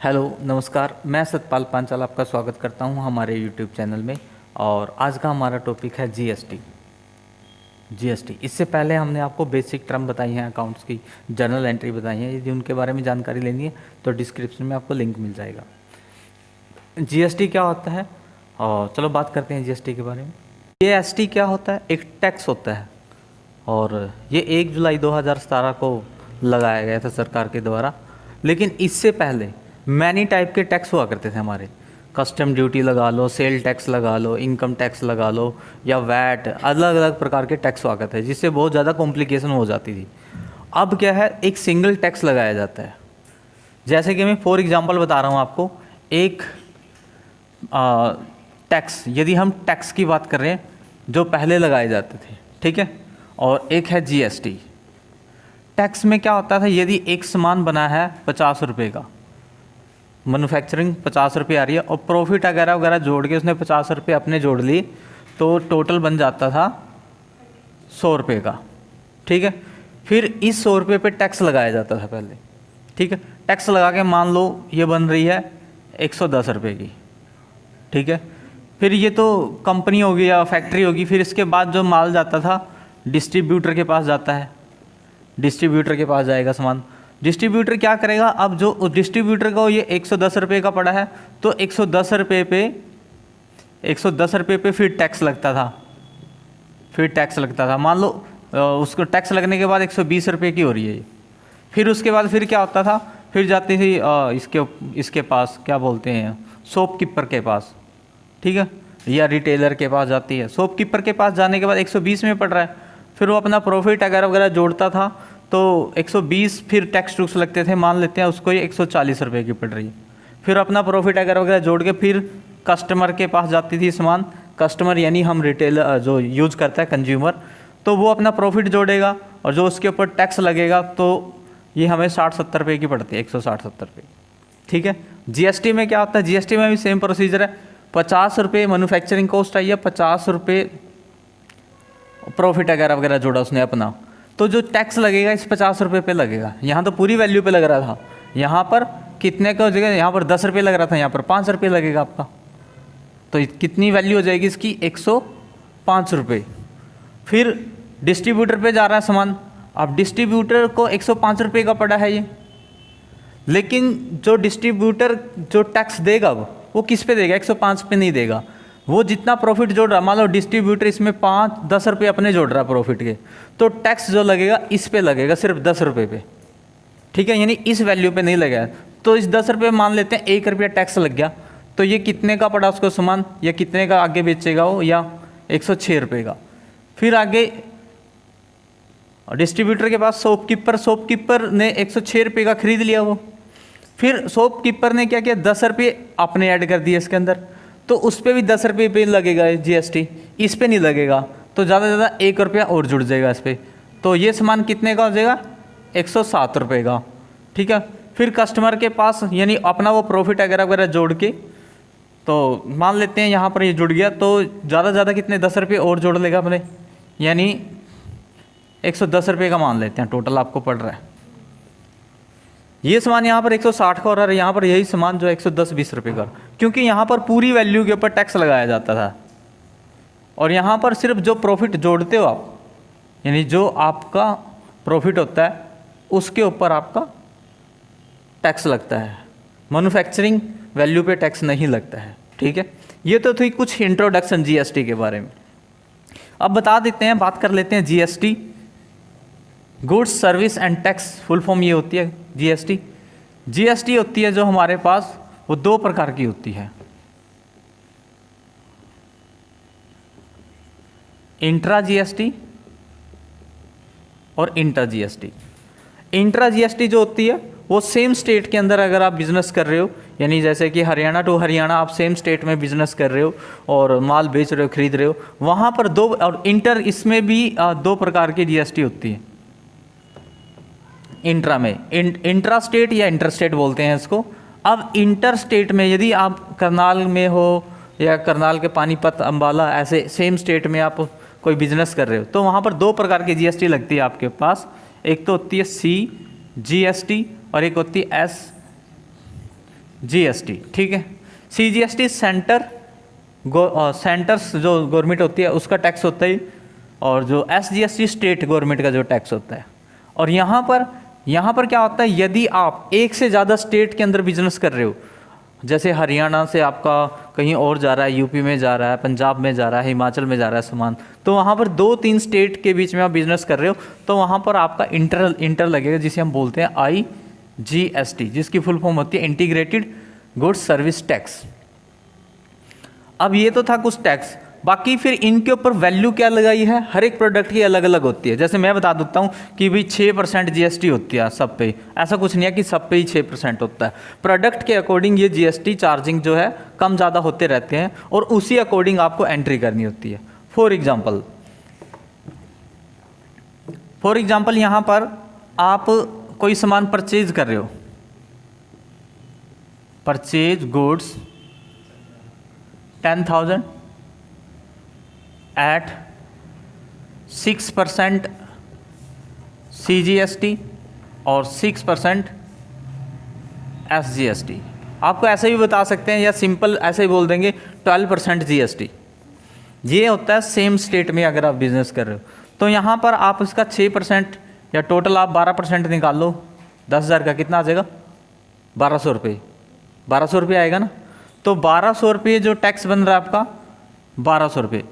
Hello नमस्कार, मैं सतपाल पांचाल आपका स्वागत करता हूं हमारे यूट्यूब चैनल में। और आज का हमारा टॉपिक है जीएसटी। इससे पहले हमने आपको बेसिक टर्म बताई हैं, अकाउंट्स की जर्नल एंट्री बताई है। यदि उनके बारे में जानकारी लेनी है तो डिस्क्रिप्शन में आपको लिंक मिल जाएगा। जीएसटी क्या होता है और चलो बात करते हैं जीएसटी के बारे में। जीएसटी क्या होता है? एक टैक्स होता है और ये 1 जुलाई 2017 को लगाया गया था सरकार के द्वारा। लेकिन इससे पहले मैनी टाइप के टैक्स हुआ करते थे हमारे। कस्टम ड्यूटी लगा लो, सेल टैक्स लगा लो, इनकम टैक्स लगा लो या वैट, अलग अलग प्रकार के टैक्स हुआ करते थे जिससे बहुत ज़्यादा कॉम्प्लिकेशन हो जाती थी। अब क्या है, एक सिंगल टैक्स लगाया जाता है। जैसे कि मैं फॉर एग्जांपल बता रहा हूँ आपको, एक टैक्स, यदि हम टैक्स की बात कर रहे हैं जो पहले लगाए जाते थे, ठीक है, और एक है जीएसटी। टैक्स में क्या होता था, यदि एक सामान बना है 50 रुपये का, मैन्युफैक्चरिंग 50 रुपये आ रही है और प्रॉफिट वगैरह वगैरह जोड़ के उसने 50 रुपये अपने जोड़ लिए तो टोटल बन जाता था 100 रुपये का, ठीक है। फिर इस 100 रुपये पे टैक्स लगाया जाता था पहले, ठीक है। टैक्स लगा के मान लो ये बन रही है 110 रुपये की, ठीक है। फिर ये तो कंपनी होगी या फैक्ट्री होगी। फिर इसके बाद जो माल जाता था डिस्ट्रीब्यूटर के पास जाता है, डिस्ट्रीब्यूटर के पास जाएगा सामान। डिस्ट्रीब्यूटर क्या करेगा, अब जो उस डिस्ट्रीब्यूटर को ये 110 रुपये का पड़ा है तो 110 रुपये पे फिर टैक्स लगता था। मान लो उसको टैक्स लगने के बाद 120 रुपये की हो रही है ये। फिर उसके बाद फिर क्या होता था, फिर जाती थी इसके पास, क्या बोलते हैं, शॉपकीपर के पास, ठीक है, या रिटेलर के पास जाती है। शॉपकीपर के पास जाने के बाद 120 में पड़ रहा है, फिर वो अपना प्रॉफिट वगैरह वगैरह जोड़ता था तो 120 फिर टैक्स टूक्स लगते थे, मान लेते हैं उसको ये 140 रुपये की पड़ रही है। फिर अपना प्रॉफिट वगैरह वगैरह जोड़ के फिर कस्टमर के पास जाती थी सामान। कस्टमर यानी हम रिटेलर जो यूज़ करता है, कंज्यूमर, तो वो अपना प्रॉफिट जोड़ेगा और जो उसके ऊपर टैक्स लगेगा तो ये हमें 60-70 रुपये की पड़ती है, 160-70 रुपये, ठीक है। जीएसटी में क्या होता है, जीएसटी में भी सेम प्रोसीजर है। 50 रुपये मैन्युफैक्चरिंग कॉस्ट आई है, 50 रुपये प्रॉफिट वगैरह वगैरह जोड़ा उसने अपना, तो जो टैक्स लगेगा इस 50 रुपये पे लगेगा। यहाँ तो पूरी वैल्यू पे लग रहा था, यहाँ पर कितने का हो जाएगा, यहाँ पर 10 रुपये लग रहा था, यहाँ पर 5 रुपये लगेगा आपका। तो कितनी वैल्यू हो जाएगी इसकी, 105 रुपये। फिर डिस्ट्रीब्यूटर पे जा रहा है सामान, अब डिस्ट्रीब्यूटर को 105 रुपये का पड़ा है ये, लेकिन जो डिस्ट्रीब्यूटर जो टैक्स देगा वो किस पे देगा, 105 पे नहीं देगा। वो जितना प्रॉफिट जोड़ रहा, मान लो डिस्ट्रीब्यूटर इसमें 5-10 रुपये अपने जोड़ रहा है प्रॉफिट के, तो टैक्स जो लगेगा इस पे लगेगा, सिर्फ 10 रुपये पे, ठीक है, यानी इस वैल्यू पे नहीं लगेगा। तो इस 10 रुपये मान लेते हैं 1 रुपया टैक्स लग गया, तो ये कितने का पड़ा उसको सामान, या कितने का आगे बेचेगा वो, या 106 रुपये का। फिर आगे डिस्ट्रीब्यूटर के पास शॉपकीपर ने 106 रुपये का खरीद लिया वो। फिर शॉपकीपर ने क्या किया, 10 रुपये अपने ऐड कर दिए इसके अंदर, तो उस पर भी 10 रुपये पे लगेगा जीएसटी, इस पे नहीं लगेगा। तो ज़्यादा से ज़्यादा 1 रुपया और जुड़ जाएगा इस पर, तो ये सामान कितने का हो जाएगा, 107 रुपये का, ठीक है। फिर कस्टमर के पास यानी अपना वो प्रॉफिट वगैरह वगैरह जोड़ के, तो मान लेते हैं यहाँ पर ये जुड़ गया, तो ज़्यादा से ज़्यादा कितने, 10 रुपये और जोड़ लेगा अपने, यानी 110 रुपये का मान लेते हैं टोटल आपको पड़ रहा है। ये सामान यहाँ पर 160 का हो रहा है, यहाँ पर यही सामान जो 110-20 रुपये का, क्योंकि यहाँ पर पूरी वैल्यू के ऊपर टैक्स लगाया जाता था। और यहाँ पर सिर्फ जो प्रॉफिट जोड़ते हो आप, यानी जो आपका प्रॉफिट होता है उसके ऊपर आपका टैक्स लगता है, मैन्युफैक्चरिंग वैल्यू पे टैक्स नहीं लगता है, ठीक है। ये तो थी कुछ इंट्रोडक्शन जीएसटी के बारे में। अब बता देते हैं, बात कर लेते हैं GST, goods service and tax, full form ये होती है जीएसटी। जीएसटी होती है जो हमारे पास, वो 2 प्रकार की होती है, इंट्रा जीएसटी और इंटर जीएसटी। इंट्रा जीएसटी जो होती है वो सेम स्टेट के अंदर अगर आप बिजनेस कर रहे हो, यानी जैसे कि हरियाणा टू हरियाणा आप सेम स्टेट में बिजनेस कर रहे हो और माल बेच रहे हो, खरीद रहे हो, वहाँ पर 2, और इंटर, इसमें भी 2 प्रकार की जीएसटी होती है। इंट्रा में इंट्रा स्टेट या इंटर स्टेट बोलते हैं इसको। अब इंटर स्टेट में यदि आप करनाल में हो या करनाल के पानीपत, अंबाला, ऐसे सेम स्टेट में आप कोई बिजनेस कर रहे हो, तो वहाँ पर 2 प्रकार की जीएसटी लगती है आपके पास। एक तो होती है CGST और एक होती है जीएसटी, ठीक है। सीजीएसटी सेंटर्स जो गवर्नमेंट होती है उसका टैक्स होता है, और जो एसजीएसटी स्टेट गवर्नमेंट का जो टैक्स होता है। और यहाँ पर क्या होता है, यदि आप एक से ज़्यादा स्टेट के अंदर बिजनेस कर रहे हो, जैसे हरियाणा से आपका कहीं और जा रहा है, यूपी में जा रहा है, पंजाब में जा रहा है, हिमाचल में जा रहा है सामान, तो वहाँ पर 2-3 स्टेट के बीच में आप बिजनेस कर रहे हो, तो वहाँ पर आपका इंटर लगेगा, जिसे हम बोलते हैं IGST, जिसकी फुल फॉर्म होती है इंटीग्रेटेड गुड्स सर्विस टैक्स। अब ये तो था कुछ टैक्स, बाकी फिर इनके ऊपर वैल्यू क्या लगाई है, हर एक प्रोडक्ट की अलग अलग होती है। जैसे मैं बता देता हूँ कि भाई 6% जीएसटी होती है सब पे, ऐसा कुछ नहीं है कि सब पे ही 6% होता है। प्रोडक्ट के अकॉर्डिंग ये जीएसटी चार्जिंग जो है कम ज़्यादा होते रहते हैं, और उसी अकॉर्डिंग आपको एंट्री करनी होती है। फॉर एग्जाम्पल यहाँ पर आप कोई सामान परचेज कर रहे हो, परचेज गुड्स 10,000 at 6% CGST और 6% SGST। आपको ऐसे भी बता सकते हैं, या सिंपल ऐसे ही बोल देंगे 12% GST। ये होता है सेम स्टेट में अगर आप बिजनेस कर रहे हो। तो यहाँ पर आप इसका 6% या टोटल आप 12% निकाल लो, 10,000 का कितना आ जाएगा, 1200 रुपये, 1200 रुपये आएगा ना। तो 1200 रुपये जो टैक्स बन रहा है आपका, 1200 रुपये,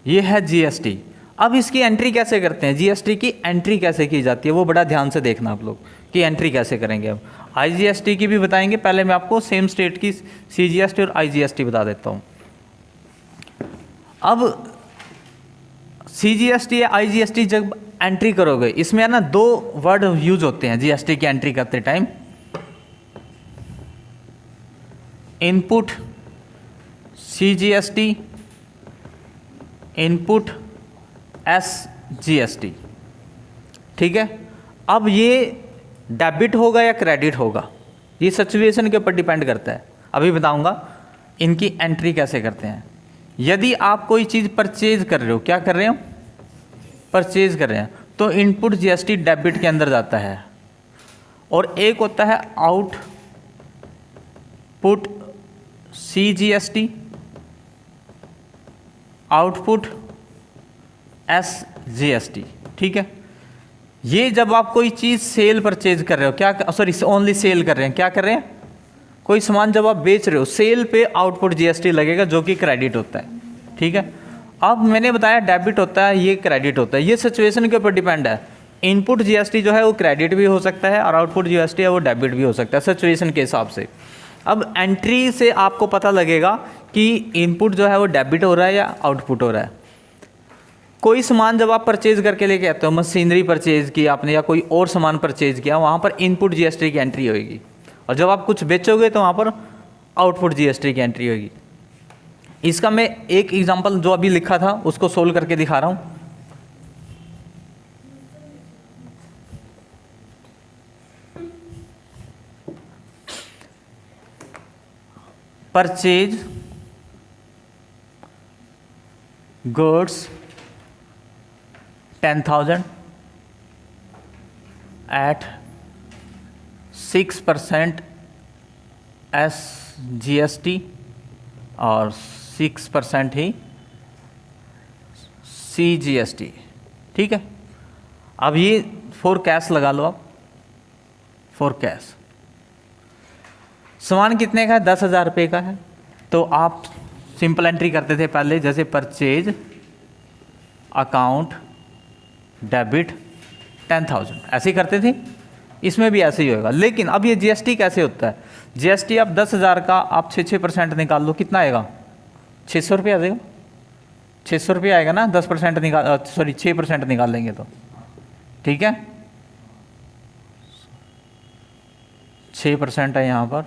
ये है जीएसटी। अब इसकी एंट्री कैसे करते हैं, जीएसटी की एंट्री कैसे की जाती है, वो बड़ा ध्यान से देखना आप लोग कि एंट्री कैसे करेंगे। अब आईजीएसटी की भी बताएंगे, पहले मैं आपको सेम स्टेट की सीजीएसटी और आईजीएसटी बता देता हूँ। अब सीजीएसटी या आईजीएसटी जब एंट्री करोगे, इसमें है ना 2 वर्ड यूज होते हैं जीएसटी की एंट्री करते time, input CGST, input SGST, ठीक है। अब ये डेबिट होगा या क्रेडिट होगा, ये सिचुएशन के ऊपर डिपेंड करता है। अभी बताऊंगा इनकी एंट्री कैसे करते हैं। यदि आप कोई चीज़ परचेज कर रहे हो, क्या कर रहे हो, परचेज कर रहे हैं, तो इनपुट जीएसटी डेबिट के अंदर जाता है। और एक होता है आउटपुट सीजीएसटी, आउटपुट एसजीएसटी, ठीक है। ये जब आप कोई चीज़ सेल परचेज कर रहे हो, क्या सॉरी ओनली सेल कर रहे हैं, क्या कर रहे हैं, कोई सामान जब आप बेच रहे हो, सेल पे आउटपुट जीएसटी लगेगा, जो कि क्रेडिट होता है, ठीक है। अब मैंने बताया डेबिट होता है, ये क्रेडिट होता है, ये सिचुएशन के ऊपर डिपेंड है। इनपुट जीएसटी जो है वो क्रेडिट भी हो सकता है, और आउटपुट जीएसटी है वो डेबिट भी हो सकता है, सिचुएशन के हिसाब से। अब एंट्री से आपको पता लगेगा कि इनपुट जो है वो डेबिट हो रहा है या आउटपुट हो रहा है। कोई सामान जब आप परचेज करके लेके आते हो, मशीनरी परचेज की आपने या कोई और सामान परचेज किया, वहाँ पर इनपुट जीएसटी की एंट्री होगी, और जब आप कुछ बेचोगे तो वहाँ पर आउटपुट जीएसटी की एंट्री होगी। इसका मैं एक एग्जांपल जो अभी लिखा था उसको सोल्व करके दिखा रहा हूँ। परचेज गुड्स 10,000 at 6% SGST और 6% ही CGST, ठीक है। अब ये फॉर कैश लगा लो आप, फॉर कैश। सामान कितने का है, 10,000 रुपये का है, तो आप सिंपल एंट्री करते थे पहले, जैसे परचेज अकाउंट डेबिट 10,000, ऐसे ही करते थे। इसमें भी ऐसे ही होगा, लेकिन अब ये जीएसटी कैसे होता है, जीएसटी आप 10,000 का आप 6% निकाल लो, कितना आएगा, 600 रुपये आ जाएगा, 600 रुपये आएगा ना, 10% निकाल, सॉरी 6% निकाल लेंगे तो, ठीक है। 6% है यहाँ पर,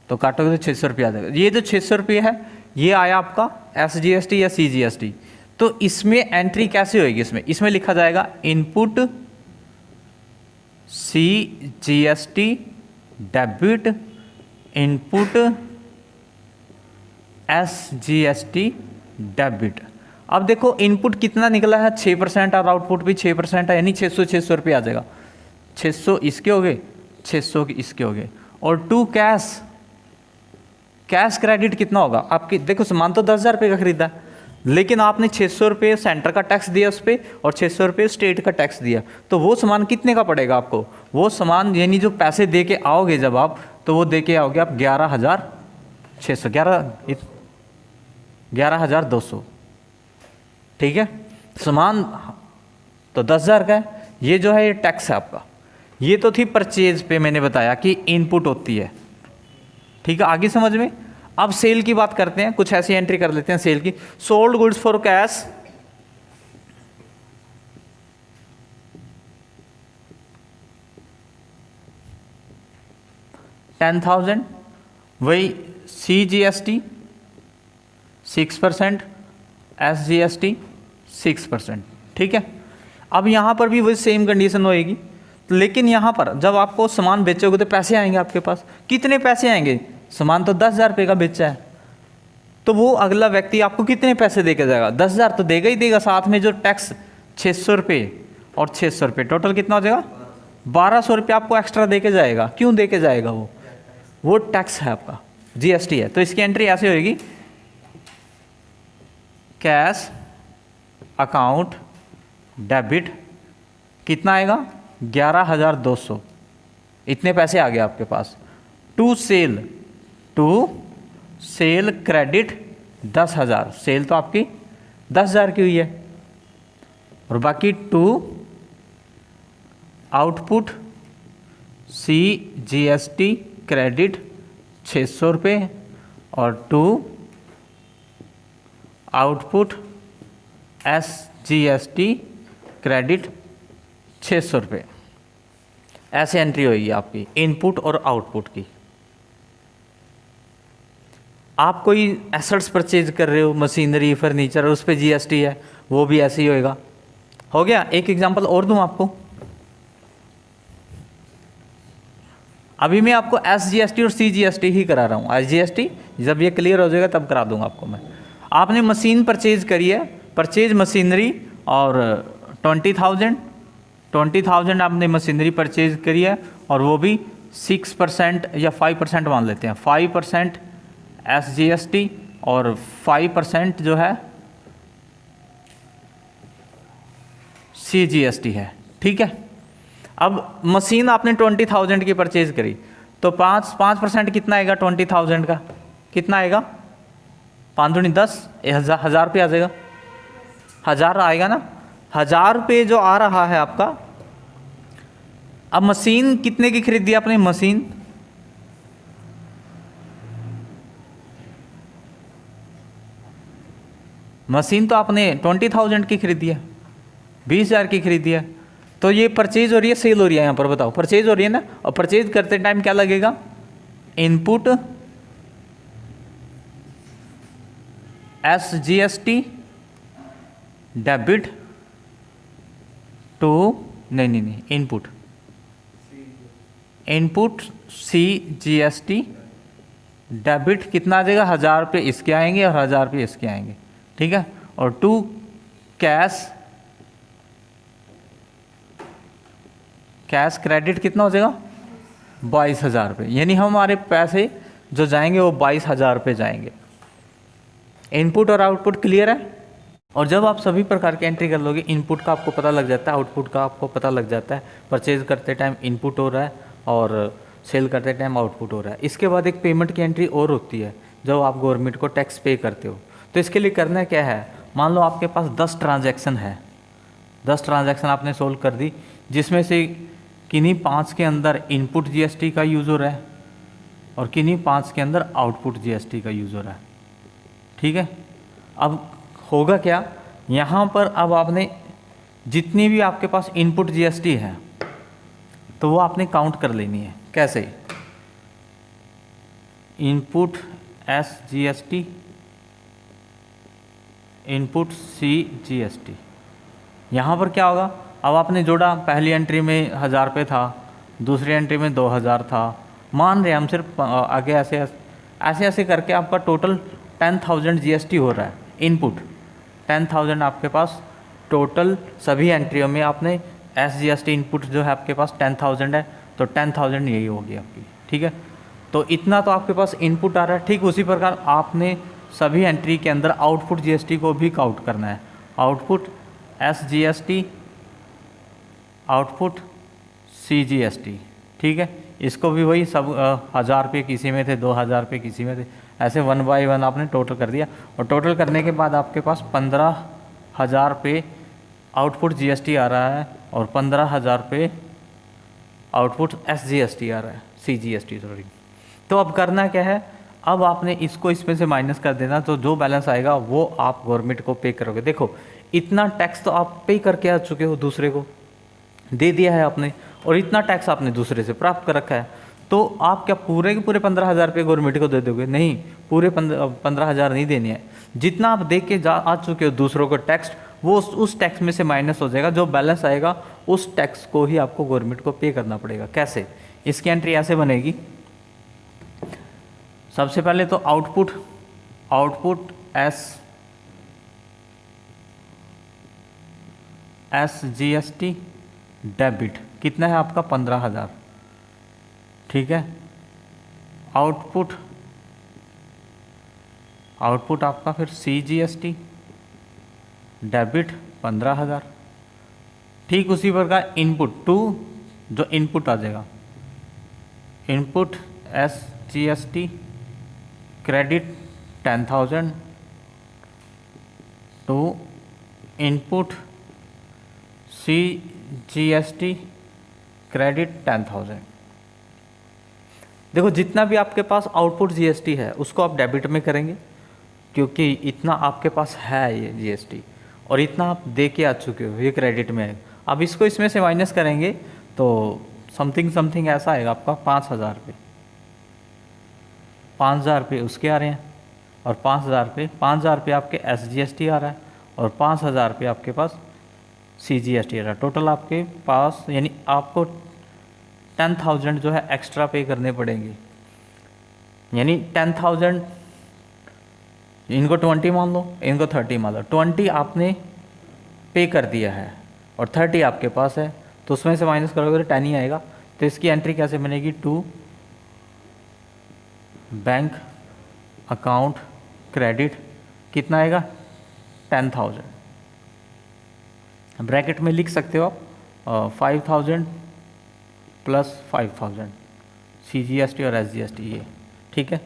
तो काटोगे तो 600 रुपये आ जाएगा। ये जो 600 रुपये है ये आया आपका एसजीएसटी या सीजीएसटी। तो इसमें एंट्री कैसे होगी, इसमें लिखा जाएगा input CGST debit, input SGST debit. अब देखो इनपुट कितना निकला है, 6%, और आउटपुट भी 6% है, यानी 600 रुपये आ जाएगा। 600 इसके हो गए, 600 इसके हो गए, और टू कैश कैश क्रेडिट कितना होगा आपकी, देखो सामान तो 10,000 रुपये का खरीदा, लेकिन आपने 600 रुपये सेंटर का टैक्स दिया उस पर और 600 रुपये स्टेट का टैक्स दिया, तो वो सामान कितने का पड़ेगा आपको, वो सामान यानी जो पैसे दे के आओगे जब आप, तो वो दे के आओगे आप 11,600, 11,200, ठीक है। सामान तो 10,000 का है, ये जो है ये टैक्स है आपका। ये तो थी परचेज पे, मैंने बताया कि इनपुट होती है, ठीक है, आगे समझ में। अब सेल की बात करते हैं, कुछ ऐसी एंट्री कर लेते हैं सेल की। सोल्ड गुड्स फॉर कैश, $10,000, वही CGST 6%, SGST 6%, ठीक है। अब यहाँ पर भी वही सेम कंडीशन होएगी, लेकिन यहाँ पर जब आपको सामान बेचोगे तो पैसे आएंगे आपके पास। कितने पैसे आएंगे, सामान तो 10,000 रुपये का बेचा है, तो वो अगला व्यक्ति आपको कितने पैसे दे के जाएगा, 10,000 तो देगा ही देगा, साथ में जो टैक्स 600 रुपये और 600 रुपये टोटल कितना हो जाएगा, 1,200 रुपये आपको एक्स्ट्रा दे के जाएगा। क्यों दे के जाएगा, वो टैक्स है आपका, GST है। तो इसकी एंट्री ऐसे होएगी, कैश अकाउंट डेबिट, कितना आएगा 11,200, इतने पैसे आ गए आपके पास। टू सेल क्रेडिट 10,000, सेल तो आपकी 10,000 की हुई है, और बाकी टू आउटपुट CGST क्रेडिट 600 रुपये, और टू आउटपुट SGST क्रेडिट 600 रुपये। ऐसे एंट्री होगी आपकी इनपुट और आउटपुट की। आप कोई एसेट्स परचेज कर रहे हो, मशीनरी फर्नीचर, उस पर GST है, वो भी ऐसे ही होएगा। हो गया। एक एग्जांपल और दूं आपको, अभी मैं आपको SGST और CGST ही करा रहा हूँ। SGST जब ये क्लियर हो जाएगा तब करा दूंगा आपको मैं। आपने मशीन परचेज करी है, परचेज मशीनरी, और 20,000 आपने मशीनरी परचेज करी है, और वो भी 6% या 5% मान लेते हैं, 5% SGST और 5% जो है CGST है, ठीक है। अब मशीन आपने 20,000 की परचेज करी, तो 5% कितना आएगा 20,000 का, कितना आएगा, 5 दूनी 10, 1,000 रुपये आ जाएगा, 1,000 आएगा ना। 1,000 रुपये जो आ रहा है आपका। अब मशीन कितने की खरीदी आपने, मशीन तो आपने 20,000 की खरीदी है, 20,000 की खरीदी है, तो ये परचेज हो रही है, सेल हो रही है, यहाँ पर बताओ परचेज हो रही है ना। और परचेज करते टाइम क्या लगेगा, इनपुट SGST डेबिट टू, नहीं, इनपुट CGST डेबिट कितना आ जाएगा, 1,000 रुपये इसके आएंगे और 1,000 रुपये इसके आएंगे, ठीक है। और टू कैश क्रेडिट कितना हो जाएगा, 22,000 रुपये, यानी हमारे पैसे जो जाएंगे वो 22,000 रुपये जाएंगे। इनपुट और आउटपुट क्लियर है। और जब आप सभी प्रकार की एंट्री कर लोगे, इनपुट का आपको पता लग जाता है, आउटपुट का आपको पता लग जाता है, परचेज करते टाइम इनपुट हो रहा है और सेल करते टाइम आउटपुट हो रहा है। इसके बाद एक पेमेंट की एंट्री और होती है, जब आप गवर्नमेंट को टैक्स पे करते हो। तो इसके लिए करना क्या है, मान लो आपके पास 10 ट्रांजैक्शन है, 10 ट्रांजैक्शन आपने सोल्व कर दी, जिसमें से किन्हीं 5 के अंदर इनपुट GST का यूज़ हो रहा है और किन्हीं 5 के अंदर आउटपुट GST का यूज़ हो रहा है, ठीक है। अब होगा क्या, यहाँ पर अब आपने जितनी भी आपके पास इनपुट GST है तो वो आपने काउंट कर लेनी है। कैसे, इनपुट SGST, इनपुट CGST। यहाँ पर क्या होगा, अब आपने जोड़ा, पहली एंट्री में 1,000 रुपये था, दूसरी एंट्री में 2,000 था, मान रहे हम सिर्फ आगे ऐसे करके आपका टोटल 10,000 GST हो रहा है। इनपुट 10,000 आपके पास टोटल सभी एंट्रियों में आपने SGST इनपुट जो है आपके पास 10,000 है, तो 10,000 यही होगी आपकी, ठीक है। तो इतना तो आपके पास इनपुट आ रहा है। ठीक उसी प्रकार आपने सभी एंट्री के अंदर आउटपुट जीएसटी को भी काउंट करना है। आउटपुट SGST, आउटपुट CGST, ठीक है। इसको भी वही सब 1000 रुपये किसी में थे, 2000 रुपये किसी में थे, ऐसे 1 बाय 1 आपने टोटल कर दिया। और टोटल करने के बाद आपके पास 15,000 रुपये आउटपुट GST आ रहा है और 15,000 रुपये आउटपुट SGST आ रहा है, CGST सॉरी। तो अब करना क्या है, अब आपने इसको इसमें से माइनस कर देना, तो जो बैलेंस आएगा वो आप गवर्नमेंट को पे करोगे। देखो इतना टैक्स तो आप पे करके आ चुके हो, दूसरे को दे दिया है आपने, और इतना टैक्स आपने दूसरे से प्राप्त कर रखा है। तो आप क्या पूरे के पूरे 15,000 रुपये गवर्नमेंट को दे दोगे? नहीं, पूरे 15,000 नहीं देने हैं। जितना आप दे के आ चुके हो दूसरों को टैक्स, वो उस टैक्स में से माइनस हो जाएगा। जो बैलेंस आएगा उस टैक्स को ही आपको गवर्नमेंट को पे करना पड़ेगा। कैसे? इसकी एंट्री ऐसे बनेगी। सबसे पहले तो आउटपुट SGST डेबिट कितना है आपका? 15,000, ठीक है। आउटपुट आपका फिर CGST डेबिट 15,000। ठीक उसी प्रकार इनपुट टू, जो इनपुट आ जाएगा, input SGST credit 10,000 to input CGST credit 10,000। देखो जितना भी आपके पास आउटपुट GST है उसको आप डेबिट में करेंगे, क्योंकि इतना आपके पास है ये GST, और इतना आप दे के आ चुके हो, ये क्रेडिट में है। अब इसको इसमें से माइनस करेंगे तो समथिंग ऐसा आएगा आपका 5,000 रुपये। 5,000 रुपये उसके आ रहे हैं, और 5,000 रुपये आपके SGST आ रहा है, और 5,000 रुपये आपके पास CGST आ रहा है। टोटल आपके पास यानी आपको 10,000 जो है एक्स्ट्रा पे करने पड़ेंगे। यानी 10,000, इनको 20 मान लो, इनको 30 मान लो। 20 आपने पे कर दिया है और 30 आपके पास है, तो उसमें से माइनस करोगे तो 10 ही आएगा। तो इसकी एंट्री कैसे बनेगी? टू बैंक अकाउंट क्रेडिट कितना आएगा? 10,000। ब्रैकेट में लिख सकते हो आप 5,000 प्लस 5,000 CGST और SGST ये, ठीक है।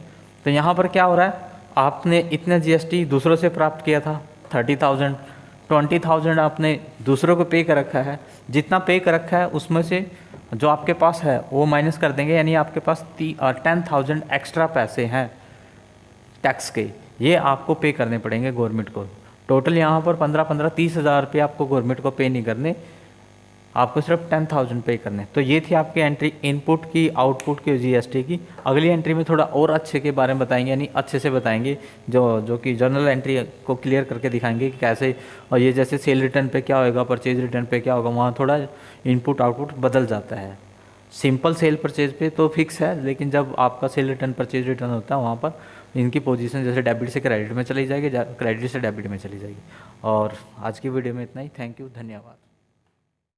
तो यहाँ पर क्या हो रहा है, आपने इतने GST दूसरों से प्राप्त किया था 30,000, 20,000 आपने दूसरों को पे कर रखा है। जितना पे कर रखा है उसमें से जो आपके पास है वो माइनस कर देंगे, यानी आपके पास 10,000 एक्स्ट्रा पैसे हैं टैक्स के, ये आपको पे करने पड़ेंगे गवर्नमेंट को। टोटल यहाँ पर 15 30,000 रुपये आपको गवर्नमेंट को पे नहीं करने, आपको सिर्फ 10,000 पे करने। तो ये थी आपकी एंट्री इनपुट की, आउटपुट की, GST की। अगली एंट्री में थोड़ा और अच्छे के बारे में बताएंगे, यानी अच्छे से बताएंगे, जो कि जर्नल एंट्री को क्लियर करके दिखाएंगे कि कैसे, और ये जैसे सेल रिटर्न पे क्या होगा, परचेज रिटर्न पे क्या होगा, वहाँ थोड़ा इनपुट आउटपुट बदल जाता है। सिंपल सेल परचेज पे तो फिक्स है, लेकिन जब आपका सेल रिटर्न परचेज रिटर्न होता है वहाँ पर इनकी पोजीशन जैसे डेबिट से क्रेडिट में चली जाएगी, क्रेडिट से डेबिट में चली जाएगी। और आज की वीडियो में इतना ही। थैंक यू, धन्यवाद।